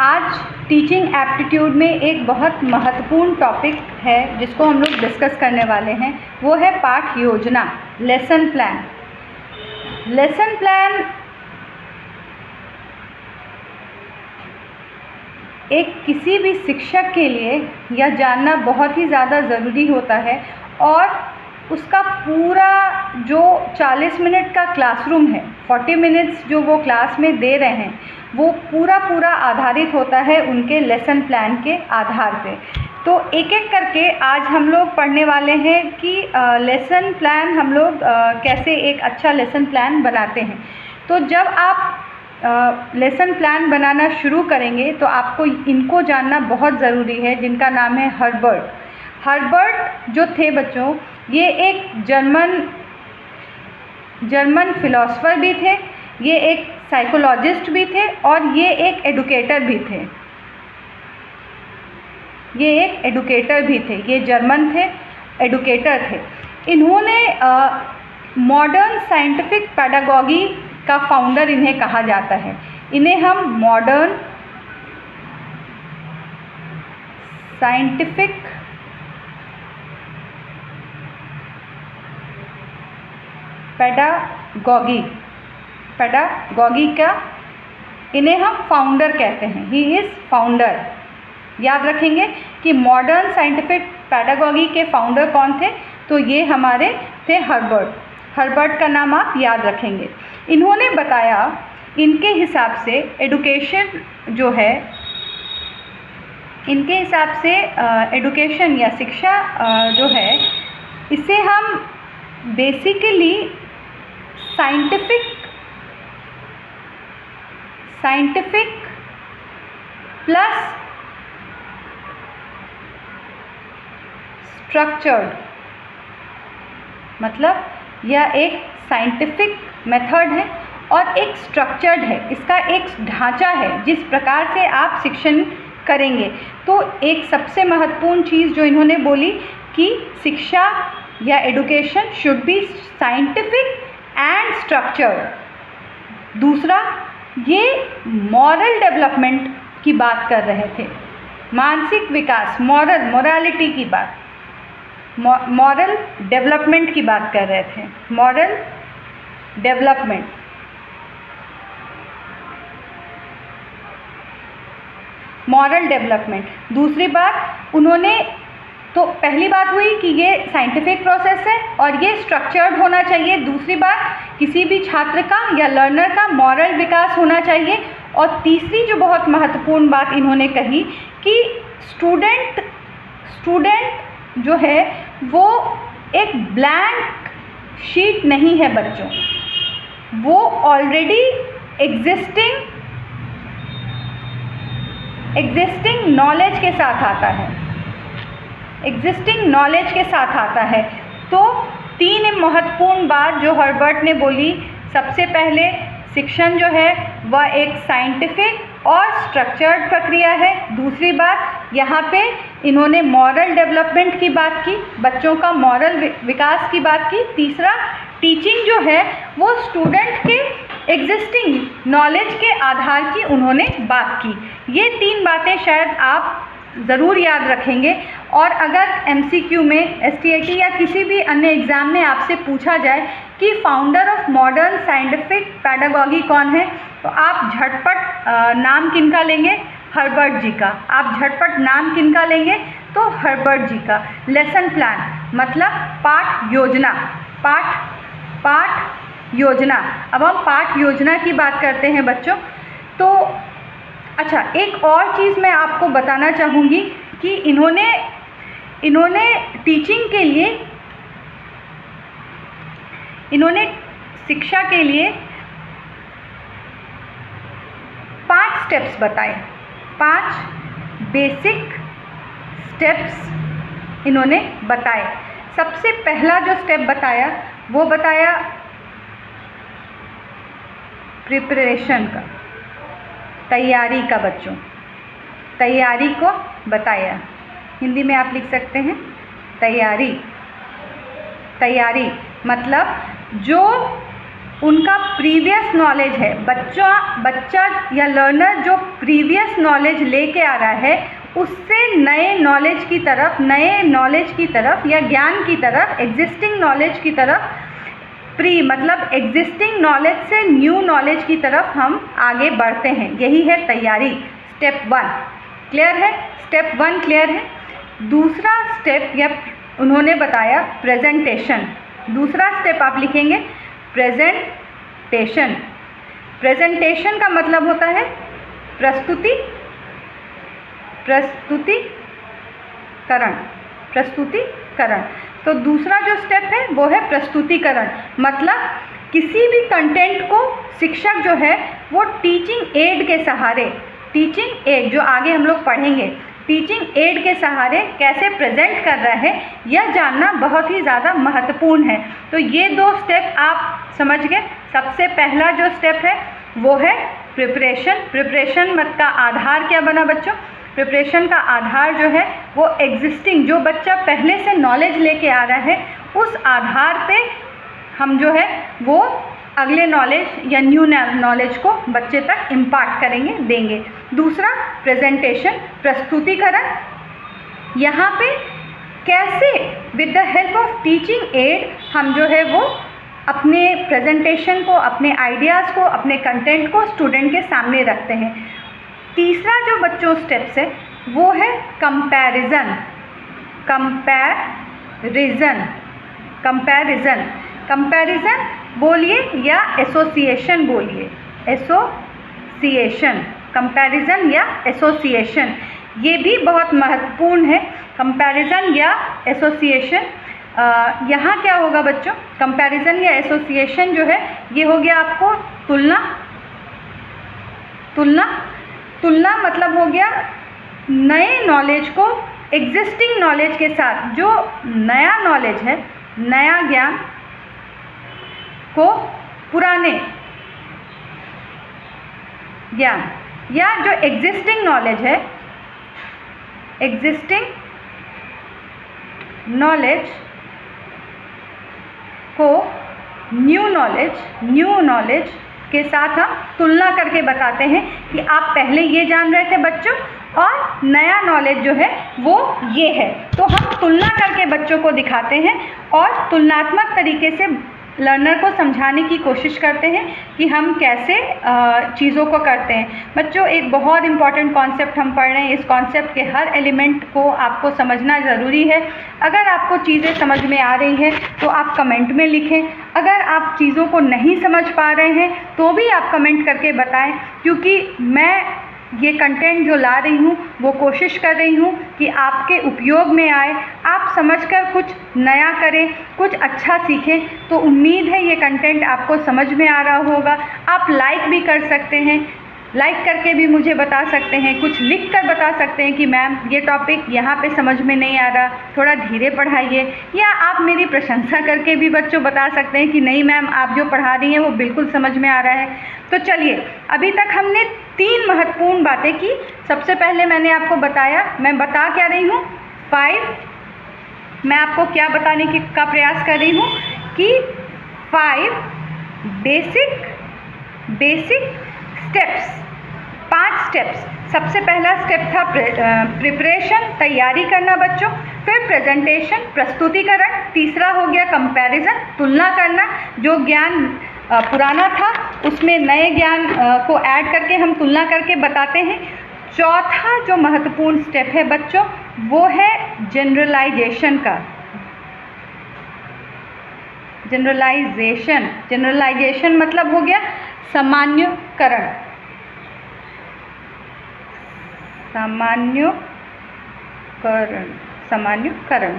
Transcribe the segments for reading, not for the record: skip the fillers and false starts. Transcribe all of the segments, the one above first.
आज teaching aptitude में एक बहुत महत्वपूर्ण टॉपिक है जिसको हम लोग डिस्कस करने वाले हैं, वो है पाठ योजना, लेसन प्लान। लेसन प्लान एक किसी भी शिक्षक के लिए यह जानना बहुत ही ज़्यादा ज़रूरी होता है और उसका पूरा जो 40 मिनट का क्लासरूम है, 40 मिनट्स जो वो क्लास में दे रहे हैं, वो पूरा आधारित होता है उनके लेसन प्लान के आधार पे। तो एक एक करके आज हम लोग पढ़ने वाले हैं कि लेसन प्लान हम लोग कैसे एक अच्छा लेसन प्लान बनाते हैं। तो जब आप लेसन प्लान बनाना शुरू करेंगे तो आपको इनको जानना बहुत ज़रूरी है, जिनका नाम है हर्बर्ट जो थे बच्चों, ये एक जर्मन फिलोसोफर भी थे, ये एक साइकोलॉजिस्ट भी थे और ये एक एडुकेटर भी थे। ये जर्मन थे, एडुकेटर थे। इन्होंने मॉडर्न साइंटिफिक पेडागॉजी का फाउंडर इन्हें कहा जाता है। इन्हें हम मॉडर्न साइंटिफिक पेडागॉजी का इन्हें हम फाउंडर कहते हैं। He is founder. याद रखेंगे कि मॉडर्न साइंटिफिक पेडागॉजी के फाउंडर कौन थे, तो ये हमारे थे हर्बर्ट का नाम आप याद रखेंगे। इन्होंने बताया, इनके हिसाब से एडुकेशन जो है, इनके हिसाब से एडुकेशन या शिक्षा जो है, इसे हम बेसिकली साइंटिफिक प्लस स्ट्रक्चर्ड, मतलब यह एक साइंटिफिक मेथड है और एक स्ट्रक्चर्ड है। इसका एक ढांचा है जिस प्रकार से आप शिक्षण करेंगे। तो एक सबसे महत्वपूर्ण चीज़ जो इन्होंने बोली कि शिक्षा या education should be scientific and structured. दूसरा, ये मॉरल डेवलपमेंट की बात कर रहे थे, मानसिक विकास, मोरालिटी की बात, मॉरल डेवलपमेंट की बात कर रहे थे, मॉरल डेवलपमेंट। दूसरी बात उन्होंने, तो पहली बात हुई कि ये साइंटिफिक प्रोसेस है और ये स्ट्रक्चर्ड होना चाहिए। दूसरी बात, किसी भी छात्र का या लर्नर का मॉरल विकास होना चाहिए। और तीसरी जो बहुत महत्वपूर्ण बात इन्होंने कही कि स्टूडेंट जो है वो एक ब्लैंक शीट नहीं है बच्चों, वो ऑलरेडी एग्जिस्टिंग नॉलेज के साथ आता है। तो तीन महत्वपूर्ण बात जो हर्बर्ट ने बोली, सबसे पहले शिक्षण जो है वह एक साइंटिफिक और स्ट्रक्चर्ड प्रक्रिया है। दूसरी बात, यहाँ पे इन्होंने मॉरल डेवलपमेंट की बात की, बच्चों का मॉरल विकास की बात की। तीसरा, टीचिंग जो है वो स्टूडेंट के एग्जिस्टिंग नॉलेज के आधार की उन्होंने बात की। ये तीन बातें शायद आप ज़रूर याद रखेंगे। और अगर MCQ में, STAT या किसी भी अन्य एग्ज़ाम में आपसे पूछा जाए कि founder of modern scientific pedagogy कौन है, तो आप झटपट नाम किनका लेंगे? हर्बर्ट जी का। आप झटपट नाम किनका लेंगे? तो हर्बर्ट जी का। लेसन प्लान मतलब पाठ योजना। अब हम पाठ योजना की बात करते हैं बच्चों। तो अच्छा, एक और चीज़ मैं आपको बताना चाहूँगी कि इन्होंने टीचिंग के लिए, इन्होंने शिक्षा के लिए 5 स्टेप्स बताए, 5 बेसिक स्टेप्स इन्होंने बताए। सबसे पहला जो स्टेप बताया वो बताया प्रिपरेशन का, तैयारी का। बच्चों, तैयारी को बताया, हिंदी में आप लिख सकते हैं तैयारी मतलब जो उनका प्रीवियस नॉलेज है, बच्चा या लर्नर जो प्रीवियस नॉलेज लेके आ रहा है उससे नए नॉलेज की तरफ या ज्ञान की तरफ, एग्जिस्टिंग नॉलेज की तरफ मतलब एग्जिस्टिंग नॉलेज से न्यू नॉलेज की तरफ हम आगे बढ़ते हैं। यही है तैयारी, स्टेप 1 क्लियर है। स्टेप 1 क्लियर है। दूसरा स्टेप या उन्होंने बताया प्रेजेंटेशन। दूसरा स्टेप आप लिखेंगे प्रेजेंटेशन। प्रेजेंटेशन का मतलब होता है प्रस्तुतिकरण। तो दूसरा जो स्टेप है वो है प्रस्तुतिकरण। मतलब किसी भी कंटेंट को शिक्षक जो है वो टीचिंग एड के सहारे, टीचिंग एड जो आगे हम लोग पढ़ेंगे, टीचिंग एड के सहारे कैसे प्रेजेंट कर रहा है यह जानना बहुत ही ज़्यादा महत्वपूर्ण है। तो ये 2 स्टेप आप समझ गए। सबसे पहला जो स्टेप है वो है प्रिपरेशन। प्रिपरेशन मत का आधार क्या बना बच्चों? प्रिपरेशन का आधार जो है वो एग्जिस्टिंग, जो बच्चा पहले से नॉलेज लेके आ रहा है उस आधार पे हम जो है वो अगले नॉलेज या न्यू नॉलेज को बच्चे तक इम्पार्ट करेंगे, देंगे। दूसरा प्रेजेंटेशन, प्रस्तुतिकरण। यहाँ पे कैसे with the help of teaching add हम जो है वो अपने प्रेजेंटेशन को, अपने आइडियाज़ को, अपने कंटेंट को स्टूडेंट के सामने रखते हैं। तीसरा जो बच्चों स्टेप्स है वो है कंपैरिजन। कंपैरिजन बोलिए या एसोसिएशन बोलिए, एसोसिएशन, कंपैरिजन या एसोसिएशन, ये भी बहुत महत्वपूर्ण है। कंपैरिजन या एसोसिएशन, यहाँ क्या होगा बच्चों? कंपैरिजन या एसोसिएशन जो है ये हो गया आपको तुलना मतलब हो गया नए नॉलेज को एग्जिस्टिंग नॉलेज के साथ। जो नया नॉलेज है, नया ज्ञान को पुराने ज्ञान या जो एग्जिस्टिंग नॉलेज है, एग्जिस्टिंग नॉलेज को न्यू नॉलेज के साथ हम तुलना करके बताते हैं कि आप पहले ये जान रहे थे बच्चों और नया नॉलेज जो है वो ये है। तो हम तुलना करके बच्चों को दिखाते हैं और तुलनात्मक तरीके से लर्नर को समझाने की कोशिश करते हैं कि हम कैसे चीज़ों को करते हैं। बच्चों एक बहुत इम्पॉर्टेंट कॉन्सेप्ट हम पढ़ रहे हैं, इस कॉन्सेप्ट के हर एलिमेंट को आपको समझना ज़रूरी है। अगर आपको चीज़ें समझ में आ रही हैं तो आप कमेंट में लिखें, अगर आप चीज़ों को नहीं समझ पा रहे हैं तो भी आप कमेंट करके बताएं, क्योंकि मैं ये कंटेंट जो ला रही हूँ वो कोशिश कर रही हूँ कि आपके उपयोग में आए, आप समझकर कुछ नया करें, कुछ अच्छा सीखें। तो उम्मीद है ये कंटेंट आपको समझ में आ रहा होगा। आप लाइक भी कर सकते हैं, लाइक करके भी मुझे बता सकते हैं, कुछ लिख कर बता सकते हैं कि मैम ये टॉपिक यहाँ पे समझ में नहीं आ रहा, थोड़ा धीरे पढ़ाइए। या आप मेरी प्रशंसा करके भी बच्चों बता सकते हैं कि नहीं मैम आप जो पढ़ा रही हैं वो बिल्कुल समझ में आ रहा है। तो चलिए, अभी तक हमने 3 महत्वपूर्ण बातें की। सबसे पहले मैंने आपको बताया, मैं बता क्या रही हूँ 5, मैं आपको क्या बताने का प्रयास कर रही हूँ कि 5 बेसिक स्टेप्स, 5 स्टेप्स। सबसे पहला स्टेप था प्रिपरेशन, तैयारी करना बच्चों, फिर प्रेजेंटेशन, प्रस्तुतिकरण, तीसरा हो गया कंपैरिजन, तुलना करना, जो ज्ञान पुराना था उसमें नए ज्ञान को ऐड करके हम तुलना करके बताते हैं। चौथा जो महत्वपूर्ण स्टेप है बच्चों वो है जनरलाइजेशन का। जनरलाइजेशन मतलब हो गया सामान्यकरण।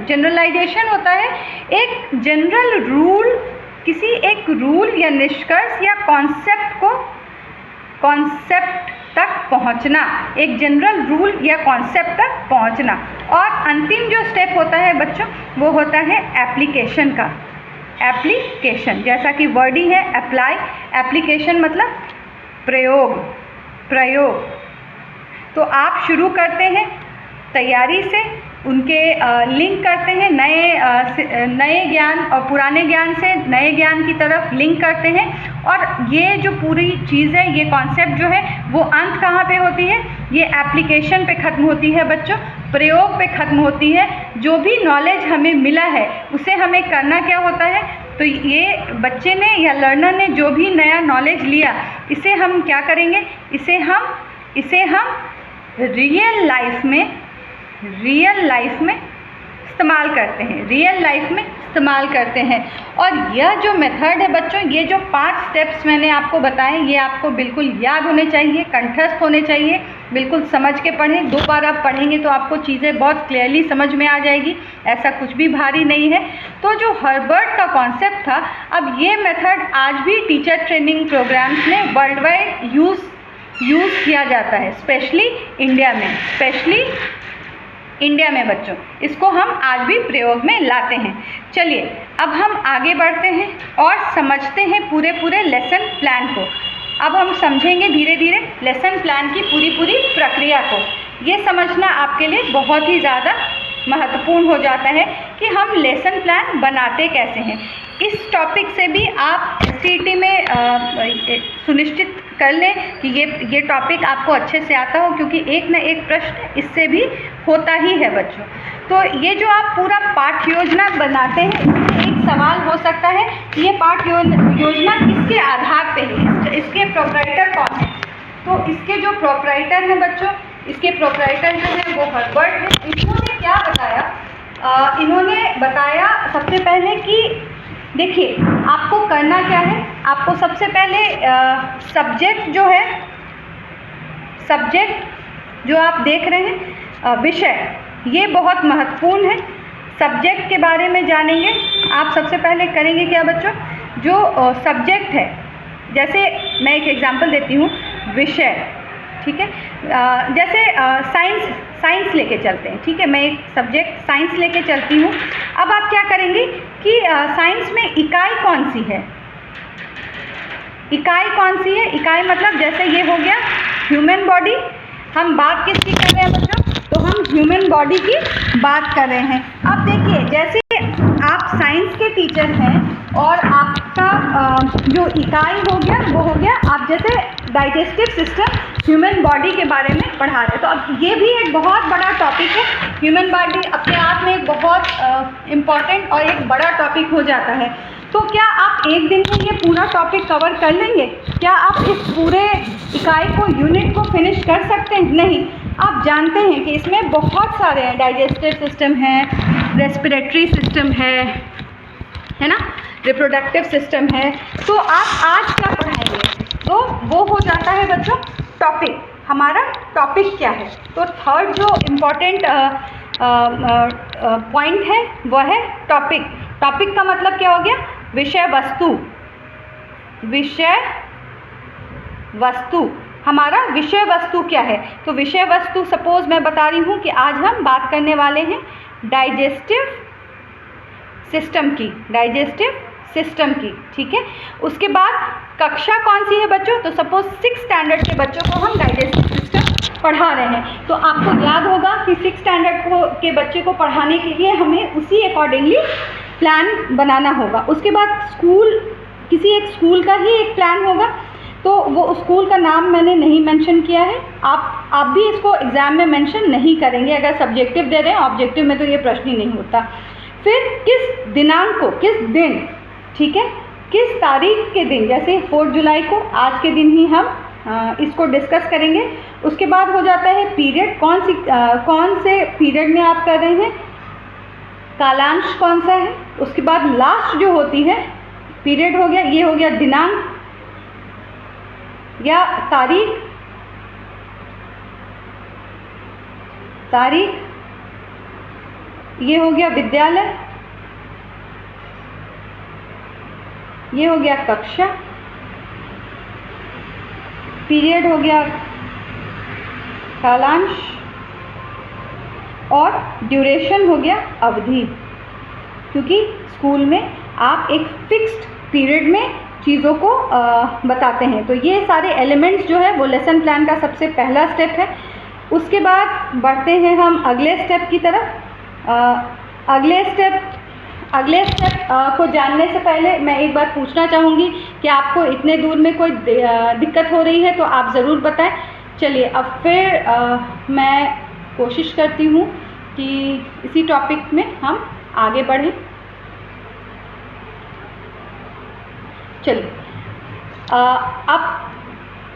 जनरलाइजेशन होता है एक जनरल रूल, किसी एक रूल या निष्कर्ष या कॉन्सेप्ट तक पहुंचना, एक जनरल रूल या कॉन्सेप्ट तक पहुंचना। और अंतिम जो स्टेप होता है बच्चों वो होता है एप्लीकेशन का। एप्लीकेशन जैसा कि वर्ड ही है अप्लाई, एप्लीकेशन मतलब प्रयोग। तो आप शुरू करते हैं तैयारी से, उनके लिंक करते हैं, नए ज्ञान और पुराने ज्ञान से नए ज्ञान की तरफ लिंक करते हैं। और ये जो पूरी चीज़ है, ये कॉन्सेप्ट जो है वो अंत कहाँ पे होती है? ये एप्लीकेशन पे ख़त्म होती है बच्चों, प्रयोग पे ख़त्म होती है। जो भी नॉलेज हमें मिला है उसे हमें करना क्या होता है? तो ये बच्चे ने या लर्नर ने जो भी नया नॉलेज लिया, इसे हम क्या करेंगे? इसे हम रियल लाइफ में इस्तेमाल करते हैं। और यह जो मेथड है बच्चों, ये जो 5 स्टेप्स मैंने आपको बताए, ये आपको बिल्कुल याद होने चाहिए, कंठस्थ होने चाहिए, बिल्कुल समझ के पढ़ें। 2 बार आप पढ़ेंगे तो आपको चीज़ें बहुत क्लियरली समझ में आ जाएगी, ऐसा कुछ भी भारी नहीं है। तो जो हर्बर्ट का कॉन्सेप्ट था, अब ये मेथड आज भी टीचर ट्रेनिंग प्रोग्राम्स में वर्ल्ड वाइड यूज़ किया जाता है, स्पेशली इंडिया में बच्चों, इसको हम आज भी प्रयोग में लाते हैं। चलिए अब हम आगे बढ़ते हैं और समझते हैं पूरे लेसन प्लान को। अब हम समझेंगे धीरे धीरे लेसन प्लान की पूरी प्रक्रिया को। ये समझना आपके लिए बहुत ही ज़्यादा महत्वपूर्ण हो जाता है कि हम लेसन प्लान बनाते कैसे हैं। इस टॉपिक से भी आप SCET में सुनिश्चित कर लें कि ये टॉपिक आपको अच्छे से आता हो, क्योंकि एक न एक प्रश्न इससे भी होता ही है बच्चों। तो ये जो आप पूरा पाठ योजना बनाते हैं, इसमें एक सवाल हो सकता है कि ये पाठ योजना किसके आधार पे है, इसके प्रोप्राइटर कौन है? तो इसके जो प्रोप्राइटर हैं बच्चों, इसके प्रोप्राइटर जो है वो हर्बर्ट है। इन्होंने क्या बताया? इन्होंने बताया सबसे पहले कि देखिए आपको करना क्या है। आपको सबसे पहले सब्जेक्ट जो आप देख रहे हैं, विषय, ये बहुत महत्वपूर्ण है। सब्जेक्ट के बारे में जानेंगे। आप सबसे पहले करेंगे क्या बच्चों? जो सब्जेक्ट है, जैसे मैं एक एग्जांपल देती हूँ, विषय, ठीक है। जैसे साइंस लेके चलते हैं, ठीक है। मैं एक सब्जेक्ट साइंस लेके चलती हूँ। अब आप क्या करेंगे कि साइंस में इकाई कौन सी है? इकाई मतलब जैसे ये हो गया ह्यूमन बॉडी। हम बात किसकी कर रहे हैं बच्चों? तो हम ह्यूमन बॉडी की बात कर रहे हैं। अब देखिए, जैसे आप साइंस के टीचर हैं और आपका जो इकाई हो गया वो हो गया, आप जैसे डाइजेस्टिव सिस्टम ह्यूमन बॉडी के बारे में पढ़ा रहे हैं। तो अब ये भी एक बहुत बड़ा टॉपिक है। ह्यूमन बॉडी अपने आप में एक बहुत इम्पॉर्टेंट और एक बड़ा टॉपिक हो जाता है। तो क्या आप एक दिन में ये पूरा टॉपिक कवर कर लेंगे? क्या आप इस पूरे इकाई को, यूनिट को फिनिश कर सकते हैं? नहीं। आप जानते हैं कि इसमें बहुत सारे हैं, डाइजेस्टिव सिस्टम है, रेस्पिरेटरी सिस्टम है ना, रिप्रोडक्टिव सिस्टम है। तो आप आज क्या पढ़ाएंगे? तो वो हो जाता है बच्चों टॉपिक। हमारा टॉपिक क्या है? तो थर्ड जो इम्पॉर्टेंट पॉइंट है वो है टॉपिक। टॉपिक का मतलब क्या हो गया? विषय वस्तु। हमारा विषय वस्तु क्या है? तो विषय वस्तु, सपोज मैं बता रही हूँ कि आज हम बात करने वाले हैं डाइजेस्टिव सिस्टम की, ठीक है। उसके बाद कक्षा कौन सी है बच्चों? तो सपोज 6th स्टैंडर्ड के बच्चों को हम डाइजेस्टिव सिस्टम पढ़ा रहे हैं। तो आपको याद होगा कि 6th स्टैंडर्ड के बच्चे को पढ़ाने के लिए हमें उसी अकॉर्डिंगली प्लान बनाना होगा। उसके बाद किसी एक स्कूल का ही एक प्लान होगा। तो वो स्कूल का नाम मैंने नहीं मेंशन किया है। आप भी इसको एग्ज़ाम में मेंशन नहीं करेंगे अगर सब्जेक्टिव दे रहे हैं। ऑब्जेक्टिव में तो ये प्रश्न ही नहीं होता। फिर किस दिनांक को, किस दिन, ठीक है, किस तारीख के दिन, जैसे 4 जुलाई को, आज के दिन ही हम इसको डिस्कस करेंगे। उसके बाद हो जाता है पीरियड, कौन से पीरियड में आप कर रहे हैं, कालांश कौन सा है। उसके बाद लास्ट जो होती है पीरियड हो गया, ये हो गया दिनांक या तारीख, ये हो गया विद्यालय, ये हो गया कक्षा, पीरियड हो गया कालांश, और ड्यूरेशन हो गया अवधि। क्योंकि स्कूल में आप एक फिक्स्ड पीरियड में चीज़ों को बताते हैं। तो ये सारे एलिमेंट्स जो है वो लेसन प्लान का सबसे पहला स्टेप है। उसके बाद बढ़ते हैं हम अगले स्टेप की तरफ। अगले स्टेप को जानने से पहले मैं एक बात पूछना चाहूँगी कि आपको इतने दूर में कोई दिक्कत हो रही है तो आप ज़रूर बताएं। चलिए अब फिर मैं कोशिश करती हूँ कि इसी टॉपिक में हम आगे बढ़ें। चलिए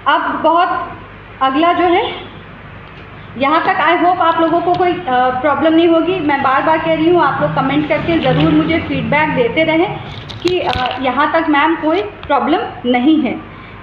अब बहुत अगला जो है, यहाँ तक आई होप आप लोगों को कोई प्रॉब्लम नहीं होगी। मैं बार बार कह रही हूँ, आप लोग कमेंट करके ज़रूर मुझे फीडबैक देते रहें कि यहाँ तक मैम कोई प्रॉब्लम नहीं है।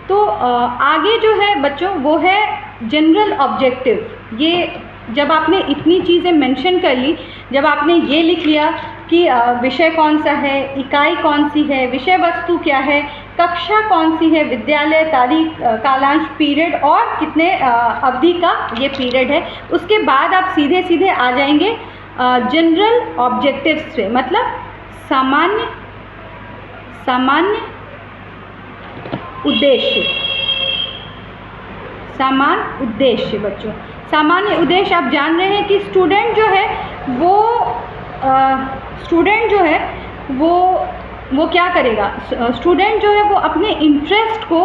तो आगे जो है बच्चों वो है जनरल ऑब्जेक्टिव। ये जब आपने इतनी चीज़ें मेंशन कर ली, जब आपने ये लिख लिया कि विषय कौन सा है, इकाई कौन सी है, विषय वस्तु क्या है, कक्षा कौन सी है, विद्यालय, तारीख, कालांश, पीरियड और कितने अवधि का ये पीरियड है, उसके बाद आप सीधे सीधे आ जाएंगे जनरल ऑब्जेक्टिव्स पे, मतलब सामान्य उद्देश्य। सामान्य उद्देश्य बच्चों, सामान्य उद्देश्य आप जान रहे हैं कि स्टूडेंट जो है वो क्या करेगा। स्टूडेंट जो है वो अपने इंटरेस्ट को,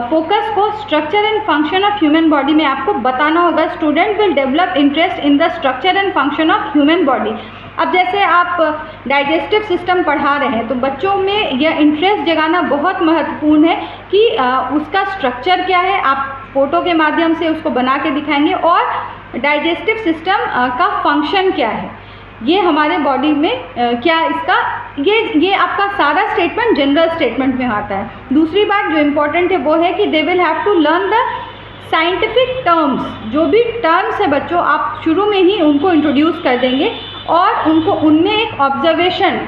फोकस को structure and function of human body में आपको बताना होगा। Student will develop interest in the structure and function of human body. अब जैसे आप डाइजेस्टिव सिस्टम पढ़ा रहे हैं तो बच्चों में यह इंटरेस्ट जगाना बहुत महत्वपूर्ण है कि उसका स्ट्रक्चर क्या है, आप फोटो के माध्यम से उसको बना के दिखाएंगे, और डाइजेस्टिव सिस्टम का फंक्शन क्या है, ये हमारे बॉडी में क्या इसका, ये आपका सारा स्टेटमेंट जनरल स्टेटमेंट में आता है। दूसरी बात जो इम्पोर्टेंट है वो है कि they will have to learn the scientific terms. जो भी टर्म्स है बच्चों आप शुरू में ही उनको इंट्रोड्यूस कर देंगे और उनको उनमें एक ऑब्जर्वेशन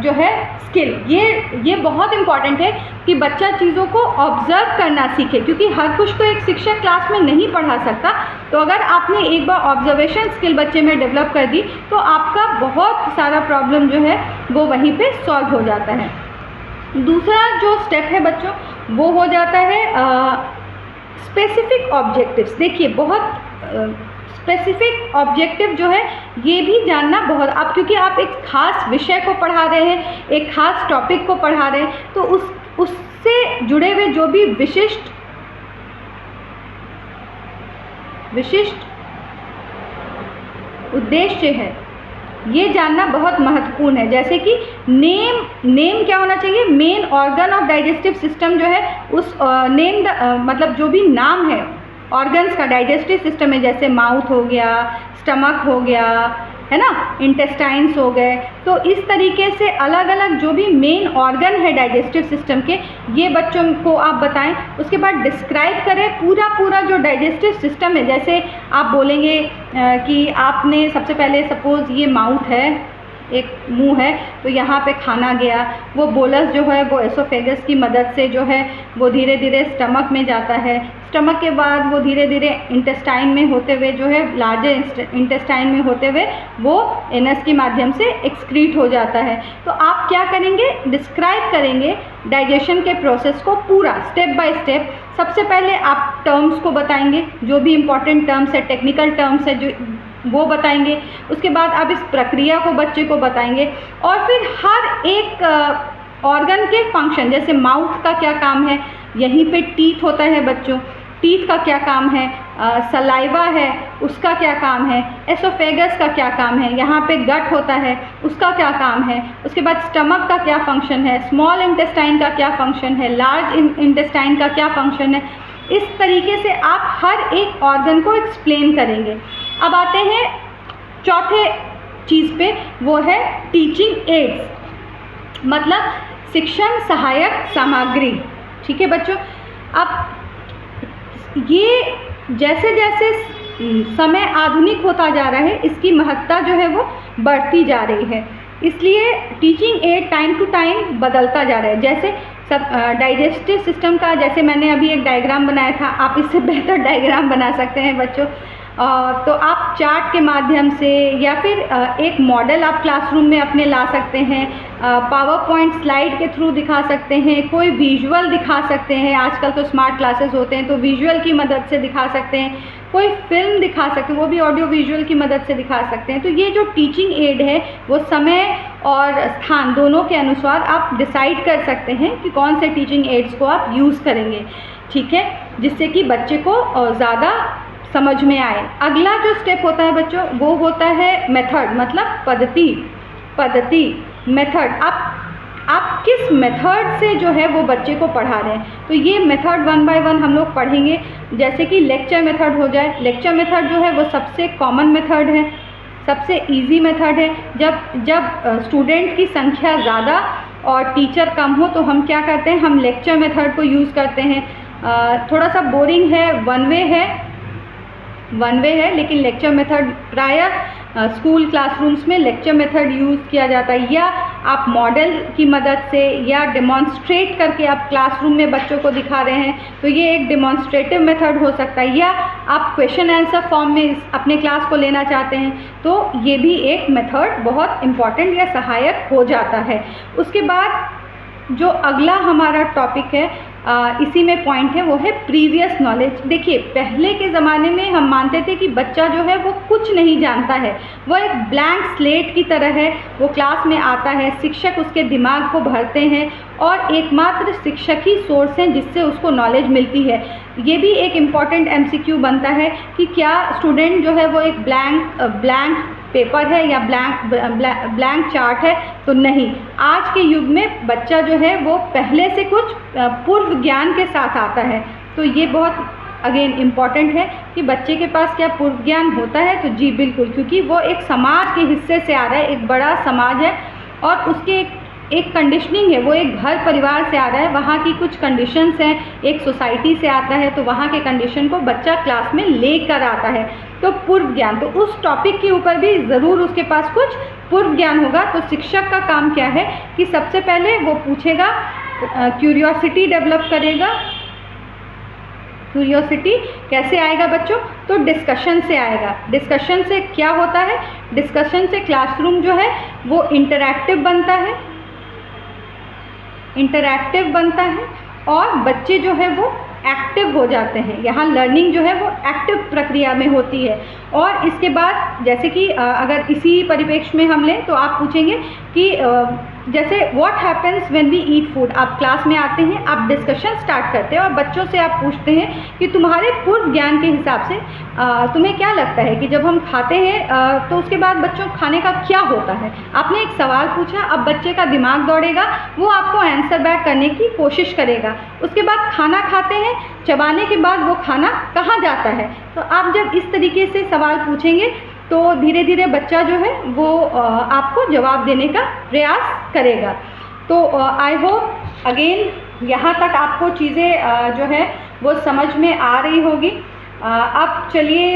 जो है स्किल, ये बहुत इम्पॉर्टेंट है कि बच्चा चीज़ों को ऑब्जर्व करना सीखे, क्योंकि हर कुछ तो एक शिक्षक क्लास में नहीं पढ़ा सकता। तो अगर आपने एक बार ऑब्जर्वेशन स्किल बच्चे में डेवलप कर दी तो आपका बहुत सारा प्रॉब्लम जो है वो वहीं पे सॉल्व हो जाता है। दूसरा जो स्टेप है बच्चों वो हो जाता है स्पेसिफिक ऑब्जेक्टिव्स। देखिए बहुत स्पेसिफिक ऑब्जेक्टिव जो है ये भी जानना बहुत, आप क्योंकि आप एक खास विषय को पढ़ा रहे हैं, एक खास टॉपिक को पढ़ा रहे हैं, तो उससे जुड़े हुए जो भी विशिष्ट उद्देश्य है ये जानना बहुत महत्वपूर्ण है। जैसे कि नेम क्या होना चाहिए, main organ of digestive system जो है उस मतलब जो भी नाम है ऑर्गन्स का डाइजेस्टिव सिस्टम में, जैसे माउथ हो गया, स्टमक हो गया, है ना, इंटेस्टाइन्स हो गए। तो इस तरीके से अलग अलग जो भी मेन ऑर्गन है डाइजेस्टिव सिस्टम के, ये बच्चों को आप बताएं। उसके बाद डिस्क्राइब करें पूरा जो डाइजेस्टिव सिस्टम है। जैसे आप बोलेंगे कि आपने सबसे पहले सपोज़ ये माउथ है, एक मुंह है, तो यहाँ पे खाना गया, वो बोलस जो है वो एसोफेगस की मदद से जो है वो धीरे धीरे स्टमक में जाता है। स्टमक के बाद वो धीरे धीरे इंटेस्टाइन में होते हुए जो है लार्जर इंटेस्टाइन में होते हुए वो एनस के माध्यम से एक्सक्रीट हो जाता है। तो आप क्या करेंगे, डिस्क्राइब करेंगे डाइजेशन के प्रोसेस को पूरा स्टेप बाय स्टेप। सबसे पहले आप टर्म्स को बताएंगे, जो भी इम्पॉर्टेंट टर्म्स है, टेक्निकल टर्म्स है जो वो बताएंगे। उसके बाद आप इस प्रक्रिया को बच्चे को बताएंगे और फिर हर एक ऑर्गन के फंक्शन, जैसे माउथ का क्या काम है, यहीं पे टीथ होता है बच्चों, टीथ का क्या काम है, सलाइवा है उसका क्या काम है, एसोफेगस का क्या काम है, यहाँ पे गट होता है उसका क्या काम है, उसके बाद स्टमक का क्या फंक्शन है, स्मॉल इंटेस्टाइन का क्या फंक्शन है, लार्ज इंटेस्टाइन का क्या फंक्शन है। इस तरीके से आप हर एक ऑर्गन को एक्सप्लेन करेंगे। अब आते हैं चौथे चीज़ पे, वो है टीचिंग एड्स, मतलब शिक्षण सहायक सामग्री। ठीक है बच्चों, अब ये जैसे जैसे समय आधुनिक होता जा रहा है इसकी महत्ता जो है वो बढ़ती जा रही है, इसलिए teaching aid time to time बदलता जा रहा है। जैसे सब डाइजेस्टिव सिस्टम का, जैसे मैंने अभी एक डायग्राम बनाया था, आप इससे बेहतर डायग्राम बना सकते हैं बच्चों। तो आप चार्ट के माध्यम से या फिर एक मॉडल आप क्लासरूम में अपने ला सकते हैं, पावर पॉइंट स्लाइड के थ्रू दिखा सकते हैं, कोई विजुअल दिखा सकते हैं। आजकल तो स्मार्ट क्लासेस होते हैं तो विजुअल की मदद से दिखा सकते हैं। कोई फिल्म दिखा सकते हैं, वो भी ऑडियो विजुअल की मदद से दिखा सकते हैं। तो ये जो टीचिंग एड है वो समय और स्थान दोनों के अनुसार आप डिसाइड कर सकते हैं कि कौन से टीचिंग एड्स को आप यूज़ करेंगे, ठीक है, जिससे कि बच्चे को ज़्यादा समझ में आए। अगला जो स्टेप होता है बच्चों वो होता है मेथड, मतलब पद्धति मेथड। आप किस मेथड से जो है वो बच्चे को पढ़ा रहे हैं। तो ये मेथड 1 बाय 1 हम लोग पढ़ेंगे। जैसे कि लेक्चर मेथड हो जाए, लेक्चर मेथड जो है वो सबसे कॉमन मेथड है, सबसे इजी मेथड है। जब स्टूडेंट की संख्या ज़्यादा और टीचर कम हो तो हम क्या करते हैं, हम लेक्चर मेथड को यूज़ करते हैं। थोड़ा सा बोरिंग है, वन वे है, लेकिन लेक्चर मेथड प्रायः स्कूल क्लासरूम्स में लेक्चर मेथड यूज़ किया जाता है। या आप मॉडल की मदद से या डेमॉन्स्ट्रेट करके आप क्लासरूम में बच्चों को दिखा रहे हैं तो ये एक डेमॉन्स्ट्रेटिव मेथड हो सकता है। या आप क्वेश्चन आंसर फॉर्म में अपने क्लास को लेना चाहते हैं तो ये भी एक मेथड बहुत इम्पॉर्टेंट या सहायक हो जाता है। उसके बाद जो अगला हमारा टॉपिक है इसी में पॉइंट है वो है प्रीवियस नॉलेज। देखिए पहले के ज़माने में हम मानते थे कि बच्चा जो है वो कुछ नहीं जानता है, वो एक ब्लैंक स्लेट की तरह है। वो क्लास में आता है, शिक्षक उसके दिमाग को भरते हैं और एकमात्र शिक्षक ही सोर्स हैं जिससे उसको नॉलेज मिलती है। ये भी एक इम्पॉर्टेंट MCQ बनता है कि क्या स्टूडेंट जो है वो एक ब्लैंक पेपर है या ब्लैंक चार्ट है, तो नहीं। आज के युग में बच्चा जो है वो पहले से कुछ पूर्व ज्ञान के साथ आता है। तो ये बहुत अगेन इम्पॉर्टेंट है कि बच्चे के पास क्या पूर्व ज्ञान होता है। तो जी बिल्कुल, क्योंकि वो एक समाज के हिस्से से आ रहा है, एक बड़ा समाज है और उसके एक कंडीशनिंग है, वो एक घर परिवार से आ रहा है, वहाँ की कुछ कंडीशंस हैं, एक सोसाइटी से आता है तो वहाँ के कंडीशन को बच्चा क्लास में लेकर आता है। तो पूर्व ज्ञान, तो उस टॉपिक के ऊपर भी ज़रूर उसके पास कुछ पूर्व ज्ञान होगा। तो शिक्षक का काम क्या है कि सबसे पहले वो पूछेगा, क्यूरियोसिटी डेवलप करेगा। क्यूरियोसिटी कैसे आएगा बच्चों, तो डिस्कशन से आएगा। डिस्कशन से क्या होता है, डिस्कशन से क्लासरूम जो है वो इंटरैक्टिव बनता है और बच्चे जो है वो एक्टिव हो जाते हैं। यहाँ लर्निंग जो है वो एक्टिव प्रक्रिया में होती है। और इसके बाद जैसे कि अगर इसी परिप्रेक्ष्य में हम लें तो आप पूछेंगे कि जैसे what happens when we eat food. आप क्लास में आते हैं, आप डिस्कशन स्टार्ट करते हैं और बच्चों से आप पूछते हैं कि तुम्हारे पूर्व ज्ञान के हिसाब से तुम्हें क्या लगता है कि जब हम खाते हैं तो उसके बाद बच्चों खाने का क्या होता है। आपने एक सवाल पूछा, अब बच्चे का दिमाग दौड़ेगा, वो आपको आंसर बैक करने की कोशिश करेगा। उसके बाद खाना खाते हैं, चबाने के बाद वो खाना कहाँ जाता है। तो आप जब इस तरीके से सवाल पूछेंगे तो धीरे धीरे बच्चा जो है वो आपको जवाब देने का प्रयास करेगा। तो आई होप अगेन यहाँ तक आपको चीज़ें जो है वो समझ में आ रही होगी। अब चलिए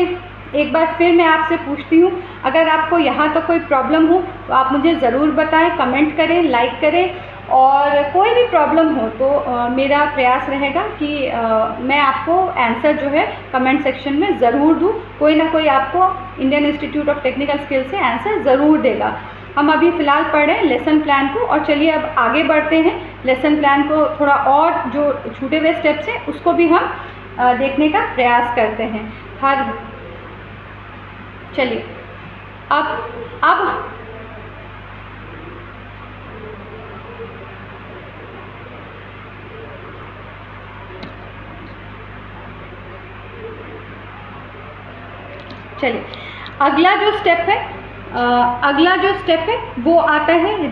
एक बार फिर मैं आपसे पूछती हूँ, अगर आपको यहाँ तक कोई प्रॉब्लम हो तो आप मुझे ज़रूर बताएं, कमेंट करें, लाइक करें। और कोई भी प्रॉब्लम हो तो मेरा प्रयास रहेगा कि मैं आपको आंसर जो है कमेंट सेक्शन में ज़रूर दूँ। कोई ना कोई आपको Indian institute of technical skills से आंसर ज़रूर देगा। हम अभी फ़िलहाल पढ़ रहे हैं लेसन प्लान को और चलिए अब आगे बढ़ते हैं। लेसन प्लान को थोड़ा और जो छूटे हुए स्टेप्स हैं उसको भी हम देखने का प्रयास करते हैं। चलिए अब चलिए अगला जो स्टेप है वो आता है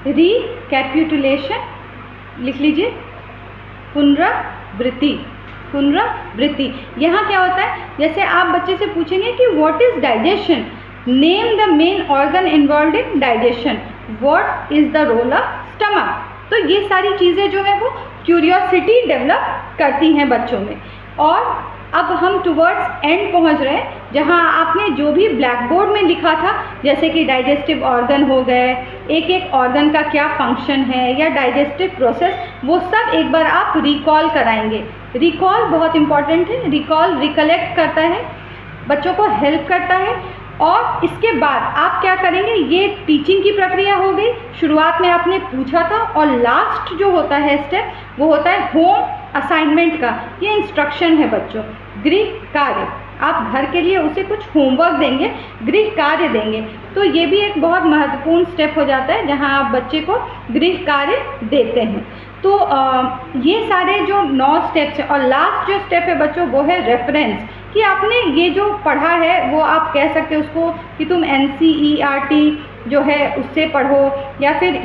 रिकैपिटुलेशन, लिख लीजिए, पुनरावृत्ति। यहाँ क्या होता है, जैसे आप बच्चे से पूछेंगे कि what is digestion, name the main organ involve in digestion, what is the role of stomach. तो ये सारी चीज़ें जो है वो क्यूरियोसिटी डेवलप करती हैं बच्चों में। और अब हम टुवर्ड्स एंड पहुंच रहे हैं जहां आपने जो भी ब्लैक बोर्ड में लिखा था, जैसे कि डाइजेस्टिव ऑर्गन हो गए, एक एक ऑर्गन का क्या फंक्शन है या डाइजेस्टिव प्रोसेस, वो सब एक बार आप रिकॉल कराएंगे। रिकॉल बहुत इंपॉर्टेंट है। रिकॉल रिकलेक्ट करता है, बच्चों को हेल्प करता है और इसके बाद आप क्या करेंगे, ये टीचिंग की प्रक्रिया हो गई, शुरुआत में आपने पूछा था, और लास्ट जो होता है स्टेप वो होता है होम असाइनमेंट का। ये इंस्ट्रक्शन है बच्चों, गृह कार्य, आप घर के लिए उसे कुछ होमवर्क देंगे, गृह कार्य देंगे। तो ये भी एक बहुत महत्वपूर्ण स्टेप हो जाता है जहाँ आप बच्चे को गृह कार्य देते हैं। तो ये सारे जो 9 स्टेप्स हैं, और लास्ट जो स्टेप है बच्चों वो है रेफरेंस, कि आपने ये जो पढ़ा है वो आप कह सकते हो उसको कि तुम NCERT जो है उससे पढ़ो, या फिर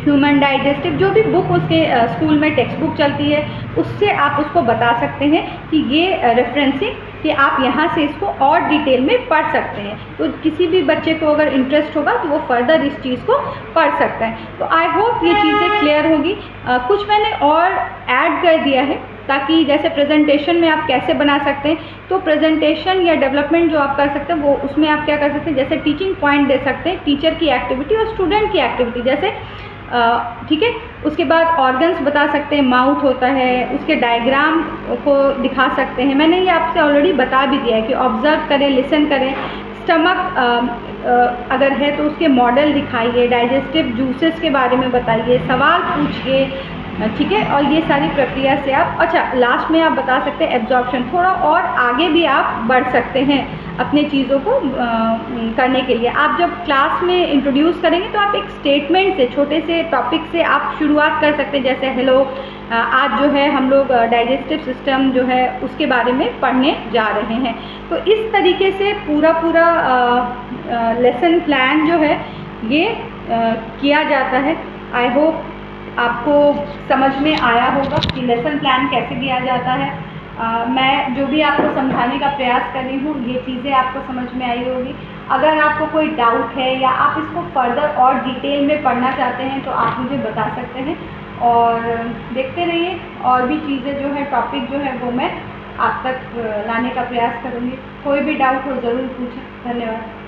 ह्यूमन डाइजेस्टिव जो भी बुक उसके स्कूल में टेक्स्ट बुक चलती है उससे आप उसको बता सकते हैं कि ये रेफरेंसिंग, कि आप यहाँ से इसको और डिटेल में पढ़ सकते हैं। तो किसी भी बच्चे को अगर इंटरेस्ट होगा तो वो फर्दर इस चीज़ को पढ़ सकता है। तो आई होप ये चीज़ें क्लियर होगी। कुछ मैंने और ऐड कर दिया है ताकि जैसे प्रेजेंटेशन में आप कैसे बना सकते हैं, तो प्रेजेंटेशन या डेवलपमेंट जो आप कर सकते हैं वो उसमें आप क्या कर सकते हैं, जैसे टीचिंग पॉइंट दे सकते हैं, टीचर की एक्टिविटी और स्टूडेंट की एक्टिविटी, जैसे ठीक है। उसके बाद ऑर्गन्स बता सकते हैं, माउथ होता है, उसके डायग्राम को दिखा सकते हैं। मैंने ये आपसे ऑलरेडी बता भी दिया है कि ऑब्जर्व करें, लिसन करें, स्टमक अगर है तो उसके मॉडल दिखाइए, डाइजेस्टिव जूसेस के बारे में बताइए, सवाल पूछिए, ठीक है। और ये सारी प्रक्रिया से आप, अच्छा लास्ट में आप बता सकते हैं एब्जॉर्प्शन, थोड़ा और आगे भी आप बढ़ सकते हैं अपने चीज़ों को करने के लिए। आप जब क्लास में इंट्रोड्यूस करेंगे तो आप एक स्टेटमेंट से, छोटे से टॉपिक से आप शुरुआत कर सकते हैं, जैसे हेलो आज जो है हम लोग डाइजेस्टिव सिस्टम जो है उसके बारे में पढ़ने जा रहे हैं। तो इस तरीके से पूरा लेसन प्लान जो है ये किया जाता है। आई होप आपको समझ में आया होगा कि लेसन प्लान कैसे दिया जाता है। मैं जो भी आपको समझाने का प्रयास कर रही हूँ ये चीज़ें आपको समझ में आई होगी। अगर आपको कोई डाउट है या आप इसको फर्दर और डिटेल में पढ़ना चाहते हैं तो आप मुझे बता सकते हैं, और देखते रहिए और भी चीज़ें जो है, टॉपिक जो है वो मैं आप तक लाने का प्रयास करूँगी। कोई भी डाउट हो ज़रूर पूछें। धन्यवाद।